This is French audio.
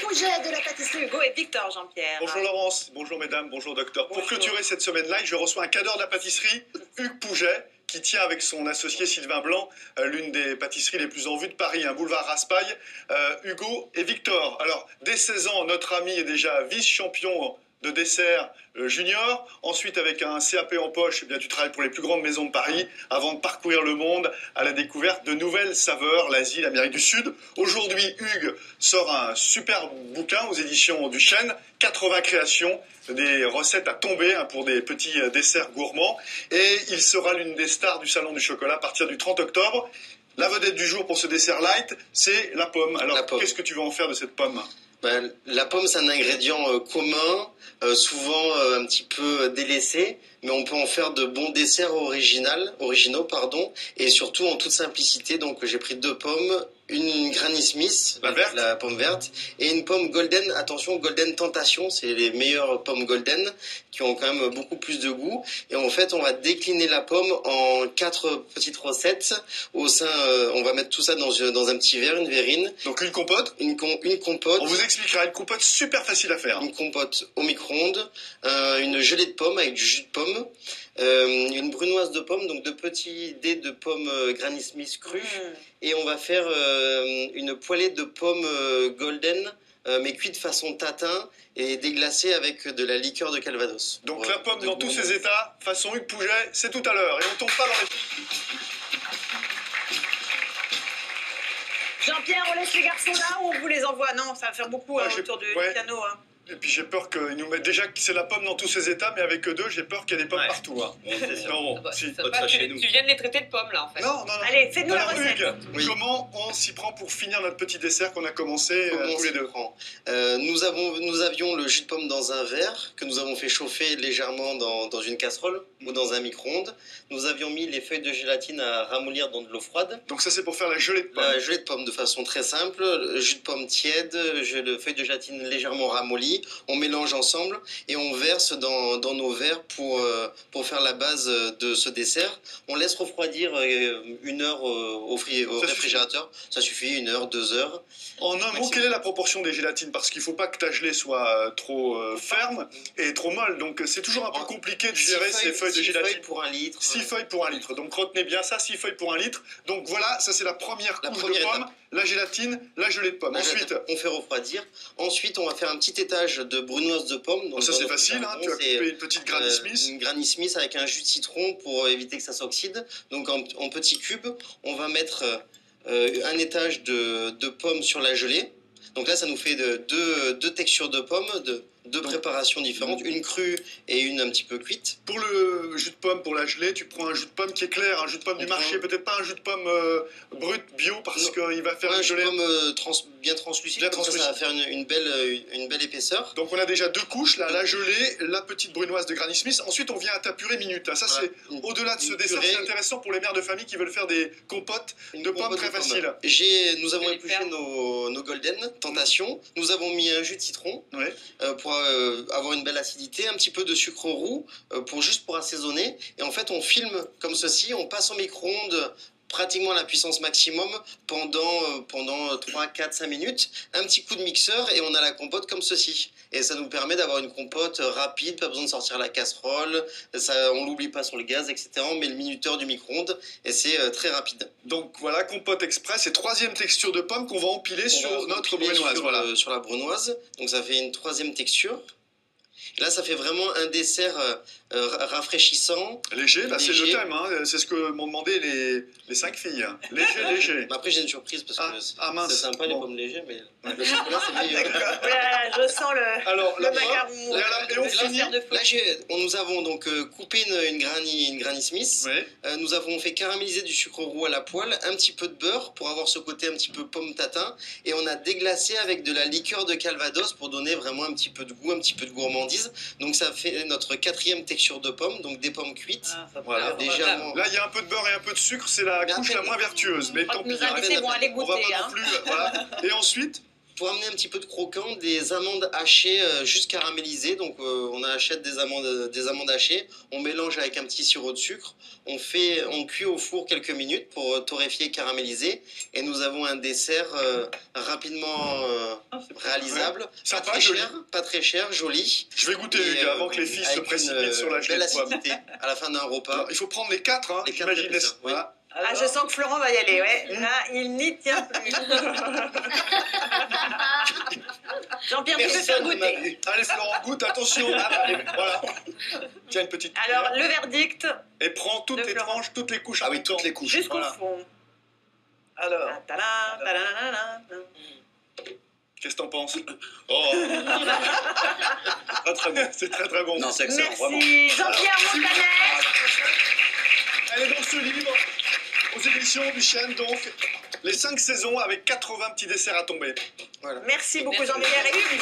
Pouget de la pâtisserie Hugo et Victor Jean-Pierre. Bonjour Laurence, bonjour mesdames, bonjour docteur. Bonjour. Pour clôturer cette semaine live, je reçois un cadre de la pâtisserie, Hugues Pouget, qui tient avec son associé Sylvain Blanc l'une des pâtisseries les plus en vue de Paris, un boulevard Raspail. Hugo et Victor. Alors, dès 16 ans, notre ami est déjà vice-champion de dessert junior. Ensuite, avec un CAP en poche, eh bien, tu travailles pour les plus grandes maisons de Paris avant de parcourir le monde à la découverte de nouvelles saveurs, l'Asie, l'Amérique du Sud. Aujourd'hui, Hugues sort un super bouquin aux éditions du Chêne, 80 créations, des recettes à tomber pour des petits desserts gourmands. Et il sera l'une des stars du Salon du Chocolat à partir du 30 octobre. La vedette du jour pour ce dessert light, c'est la pomme. Alors, qu'est-ce que tu vas en faire de cette pomme ? La pomme, c'est un ingrédient commun, souvent un petit peu délaissé, mais on peut en faire de bons desserts originaux, et surtout en toute simplicité. Donc j'ai pris 2 pommes, une Granny Smith, la pomme verte, et une pomme golden. Attention, golden tentation, c'est les meilleures pommes golden qui ont quand même beaucoup plus de goût. Et en fait, on va décliner la pomme en 4 petites recettes. On va mettre tout ça dans un petit verre, une verrine. Donc une compote. Une compote. On vous expliquera, une compote super facile à faire. Une compote au micro-ondes, une gelée de pommes avec du jus de pomme, une brunoise de pommes, donc 2 petits dés de pommes Granny Smith crues. Et on va faire une poêlée de pommes golden, mais cuite façon tatin et déglacée avec de la liqueur de Calvados. Donc la pomme dans tous ses états, façon Hugues Pouget, c'est tout à l'heure. Et on tombe pas dans les... Jean-Pierre, on laisse les garçons là ou on vous les envoie? Non, ça va faire beaucoup autour du piano. Hein. Et puis j'ai peur qu'ils nous mettent déjà que c'est la pomme dans tous ses états, mais avec 2, j'ai peur qu'il y ait des pommes partout. Hein. Tu viens de les traiter de pommes là en fait. Non. Allez, fais-nous la recette. Hugues, comment on s'y prend pour finir notre petit dessert qu'on a commencé tous les 2 Nous avions le jus de pomme dans un verre que nous avons fait chauffer légèrement dans une casserole ou dans un micro-ondes. Nous avions mis les feuilles de gélatine à ramollir dans de l'eau froide. Donc ça c'est pour faire la gelée de pomme. La gelée de pomme de façon très simple, le jus de pomme tiède, le feuille de gélatine légèrement ramollie. On mélange ensemble et on verse dans nos verres pour faire la base de ce dessert. On laisse refroidir 1 heure au réfrigérateur. Ça suffit 1 heure, 2 heures. En un mot, quelle est la proportion des gélatines? Parce qu'il ne faut pas que ta gelée soit trop ferme et trop molle. Donc c'est toujours un peu compliqué de gérer ces feuilles de gélatine. 6 feuilles pour 1 litre. 6 feuilles pour 1 litre. Donc retenez bien ça, 6 feuilles pour 1 litre. Donc voilà, ça c'est la première couche de pomme. La gélatine, la gelée de pomme. Ensuite, on fait refroidir. Ensuite, on va faire un petit étage de brunoise de pomme. Donc ça c'est facile, hein, tu as coupé une petite Granny Smith. Une Granny Smith avec un jus de citron pour éviter que ça s'oxyde. Donc en petits cubes, on va mettre un étage de pommes sur la gelée. Donc là, ça nous fait 2 textures de pommes, 2 préparations différentes, une crue et une un petit peu cuite. Pour le jus de pomme, pour la gelée, tu prends un jus de pomme qui est clair, un jus de pomme du marché, peut-être pas un jus de pomme brut, bio, parce qu'il va faire une gelée. Un jus de pomme bien translucide, ça va faire une belle épaisseur. Donc on a déjà 2 couches, là, la gelée, la petite brunoise de Granny Smith. Ensuite, on vient à ta purée minute. Là. Ça, c'est au-delà de ce dessert, c'est intéressant pour les mères de famille qui veuvent faire des compotes de pommes très faciles. Nous avons épluché nos golden tentation. Nous avons mis un jus de citron pour avoir une belle acidité, un petit peu de sucre roux juste pour assaisonner. Et en fait, on filme comme ceci, on passe au micro-ondes pratiquement à la puissance maximum pendant 3, 4, 5 minutes. Un petit coup de mixeur et on a la compote comme ceci. Et ça nous permet d'avoir une compote rapide, pas besoin de sortir la casserole, on l'oublie pas sur le gaz, etc. On met le minuteur du micro-ondes et c'est très rapide. Donc voilà, compote express et 3e texture de pomme qu'on va empiler sur notre brunoise. Sur la brunoise, donc ça fait une 3e texture. Et là, ça fait vraiment un dessert rafraîchissant. Léger, c'est le thème, hein. C'est ce que m'ont demandé les 5 filles. Léger. Mais après, j'ai une surprise parce que c'est sympa les pommes légères, mais le chocolat, c'est meilleur. Je sens le macaron. Et on finit. Là, nous avons donc coupé une Granny Smith. Nous avons fait caraméliser du sucre roux à la poêle, un petit peu de beurre pour avoir ce côté un petit peu pomme tatin. Et on a déglacé avec de la liqueur de Calvados pour donner vraiment un petit peu de goût, un petit peu de gourmandise. Donc ça fait notre 4e texture de pommes, donc des pommes cuites. Voilà. Légèrement. Là, il y a un peu de beurre et un peu de sucre, c'est la couche la moins vertueuse. Mais tant pis. Nos invités vont aller goûter. On va pas non plus. Voilà. Et ensuite, pour amener un petit peu de croquant, des amandes hachées juste caramélisées. Donc on achète des amandes hachées, on mélange avec un petit sirop de sucre, on cuit au four quelques minutes pour torréfier et caraméliser. Et nous avons un dessert rapidement réalisable, pas très cher, joli. Je vais goûter Hugues avant que les filles se précipitent sur la gelée de pomme. Belle acidité à la fin d'un repas. Alors, il faut prendre les 4, hein, j'imagine. Voilà. Ah, je sens que Florent va y aller, ouais. Là, il n'y tient plus. Jean-Pierre, tu peux faire goûter. Allez, Florent, goûte, attention. Voilà. Tiens, une petite cuillère. Alors, le verdict. Et prends toutes les tranches, toutes les couches. Ah oui, toutes les couches. Jusqu'au fond. Alors. Qu'est-ce que t'en penses? Oh. Très bon. C'est très très bon. Non, c'est excellent, vraiment. Merci. Jean-Pierre Montanet. Elle est dans ce livre, aux éditions du Chêne, donc, les 5 saisons avec 80 petits desserts à tomber. Voilà. Merci beaucoup Jean-Pierre et Hugues.